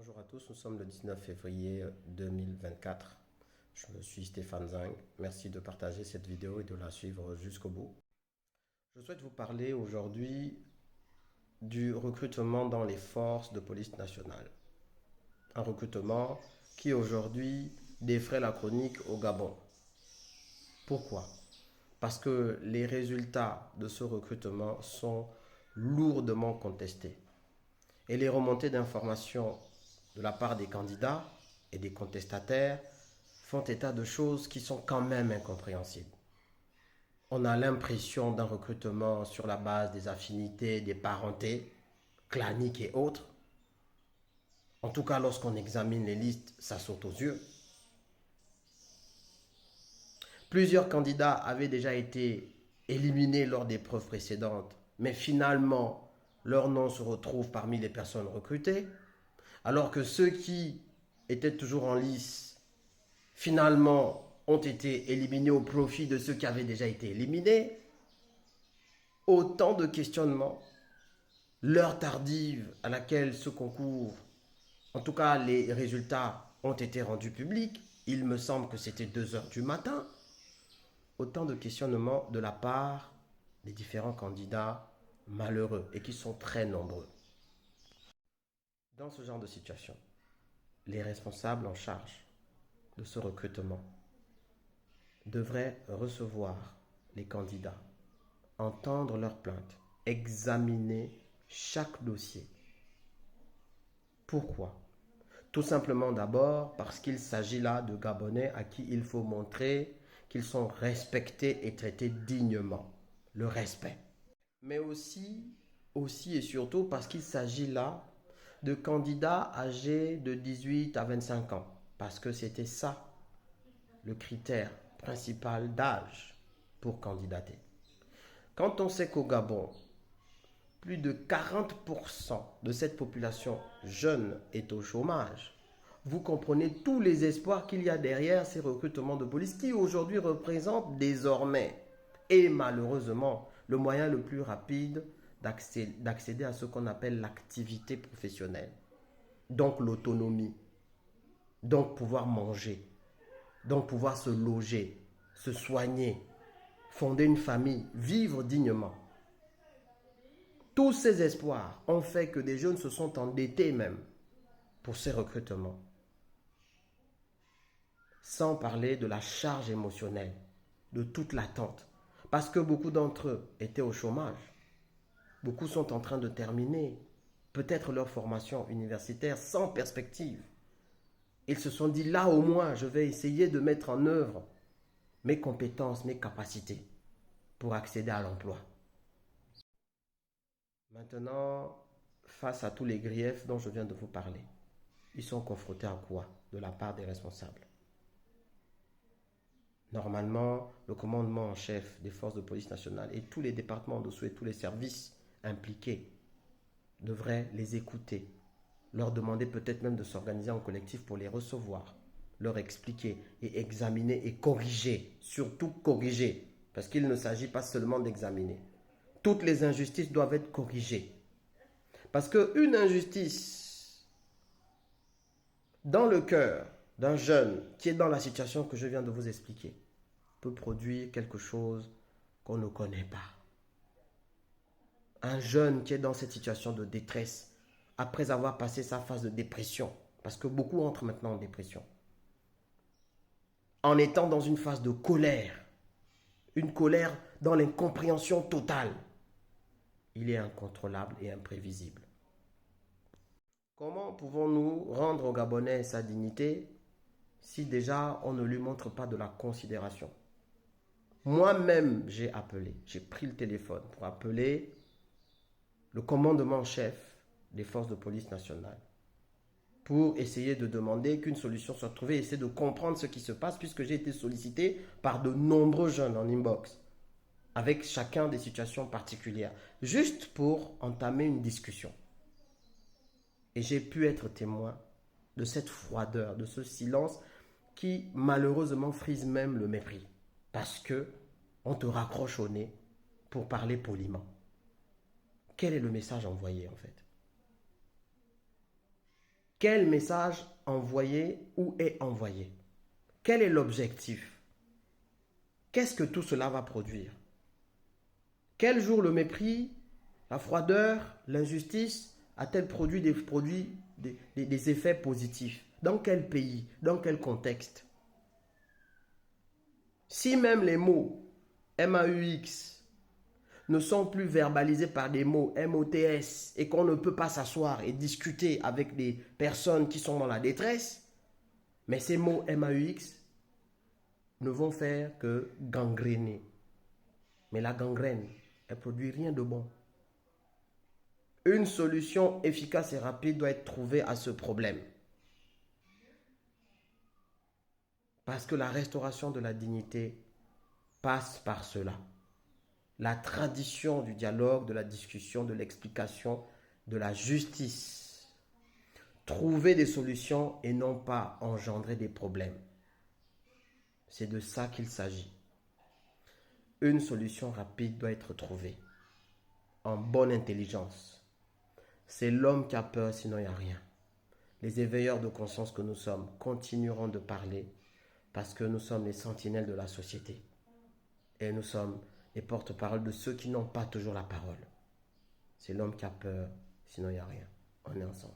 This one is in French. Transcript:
Bonjour à tous, nous sommes le 19 février 2024. Je suis Stéphane Zing. Merci de partager cette vidéo et de la suivre jusqu'au bout. Je souhaite vous parler aujourd'hui du recrutement dans les forces de police nationale. Un recrutement qui aujourd'hui défraie la chronique au Gabon. Pourquoi? Parce que les résultats de ce recrutement sont lourdement contestés. Et les remontées d'informations de la part des candidats et des contestataires font état de choses qui sont quand même incompréhensibles. On a l'impression d'un recrutement sur la base des affinités, des parentés, claniques et autres. En tout cas, lorsqu'on examine les listes, ça saute aux yeux. Plusieurs candidats avaient déjà été éliminés lors des preuves précédentes, mais finalement, leur nom se retrouve parmi les personnes recrutées, alors que ceux qui étaient toujours en lice, finalement, ont été éliminés au profit de ceux qui avaient déjà été éliminés. Autant de questionnements. L'heure tardive à laquelle ce concours, en tout cas les résultats, ont été rendus publics, il me semble que c'était 2 heures du matin. Autant de questionnements de la part des différents candidats malheureux et qui sont très nombreux. Dans ce genre de situation, les responsables en charge de ce recrutement devraient recevoir les candidats, entendre leurs plaintes, examiner chaque dossier. Pourquoi? Tout simplement d'abord parce qu'il s'agit là de Gabonais à qui il faut montrer qu'ils sont respectés et traités dignement. Le respect. Mais aussi et surtout parce qu'il s'agit là de candidats âgés de 18 à 25 ans. Parce que c'était ça le critère principal d'âge pour candidater. Quand on sait qu'au Gabon, plus de 40% de cette population jeune est au chômage, vous comprenez tous les espoirs qu'il y a derrière ces recrutements de police qui aujourd'hui représentent désormais et malheureusement le moyen le plus rapide d'accéder à ce qu'on appelle l'activité professionnelle. Donc l'autonomie, donc pouvoir manger, donc pouvoir se loger, se soigner, fonder une famille, vivre dignement. Tous ces espoirs ont fait que des jeunes se sont endettés même pour ces recrutements. Sans parler de la charge émotionnelle, de toute l'attente. Parce que beaucoup d'entre eux étaient au chômage. Beaucoup sont en train de terminer peut-être leur formation universitaire sans perspective. Ils se sont dit, là au moins, je vais essayer de mettre en œuvre mes compétences, mes capacités pour accéder à l'emploi. Maintenant, face à tous les griefs dont je viens de vous parler, ils sont confrontés à quoi de la part des responsables? Normalement, le commandement en chef des forces de police nationale et tous les départements en dessous et tous les services impliqués devraient les écouter, leur demander peut-être même de s'organiser en collectif pour les recevoir, leur expliquer et examiner et corriger, surtout corriger, parce qu'il ne s'agit pas seulement d'examiner. Toutes les injustices doivent être corrigées. Parce qu'une injustice dans le cœur d'un jeune qui est dans la situation que je viens de vous expliquer peut produire quelque chose qu'on ne connaît pas. Un jeune qui est dans cette situation de détresse, après avoir passé sa phase de dépression, parce que beaucoup entrent maintenant en dépression, en étant dans une phase de colère, une colère dans l'incompréhension totale, il est incontrôlable et imprévisible. Comment pouvons-nous rendre au Gabonais sa dignité si déjà on ne lui montre pas de la considération? Moi-même, j'ai pris le téléphone pour appeler le commandement en chef des forces de police nationale pour essayer de demander qu'une solution soit trouvée, essayer de comprendre ce qui se passe puisque j'ai été sollicité par de nombreux jeunes en inbox avec chacun des situations particulières, juste pour entamer une discussion. Et j'ai pu être témoin de cette froideur, de ce silence qui malheureusement frise même le mépris. Parce que on te raccroche au nez pour parler poliment. Quel est le message envoyé en fait? quel message envoyer ou est envoyé? Quel est l'objectif? Qu'est-ce que tout cela va produire? Quel jour le mépris, la froideur, l'injustice a-t-elle produit des effets positifs? Dans quel pays? Dans quel contexte? Si même les mots MAUX ne sont plus verbalisés par des mots MOTS et qu'on ne peut pas s'asseoir et discuter avec des personnes qui sont dans la détresse, mais ces mots MAUX ne vont faire que gangréner. Mais la gangrène, elle ne produit rien de bon. Une solution efficace et rapide doit être trouvée à ce problème. Parce que la restauration de la dignité passe par cela. La tradition du dialogue, de la discussion, de l'explication, de la justice. Trouver des solutions et non pas engendrer des problèmes. C'est de ça qu'il s'agit. Une solution rapide doit être trouvée en bonne intelligence. C'est l'homme qui a peur, sinon il n'y a rien. Les éveilleurs de conscience que nous sommes continueront de parler parce que nous sommes les sentinelles de la société. Et nous sommes les porte-parole de ceux qui n'ont pas toujours la parole. C'est l'homme qui a peur, sinon il n'y a rien. On est ensemble.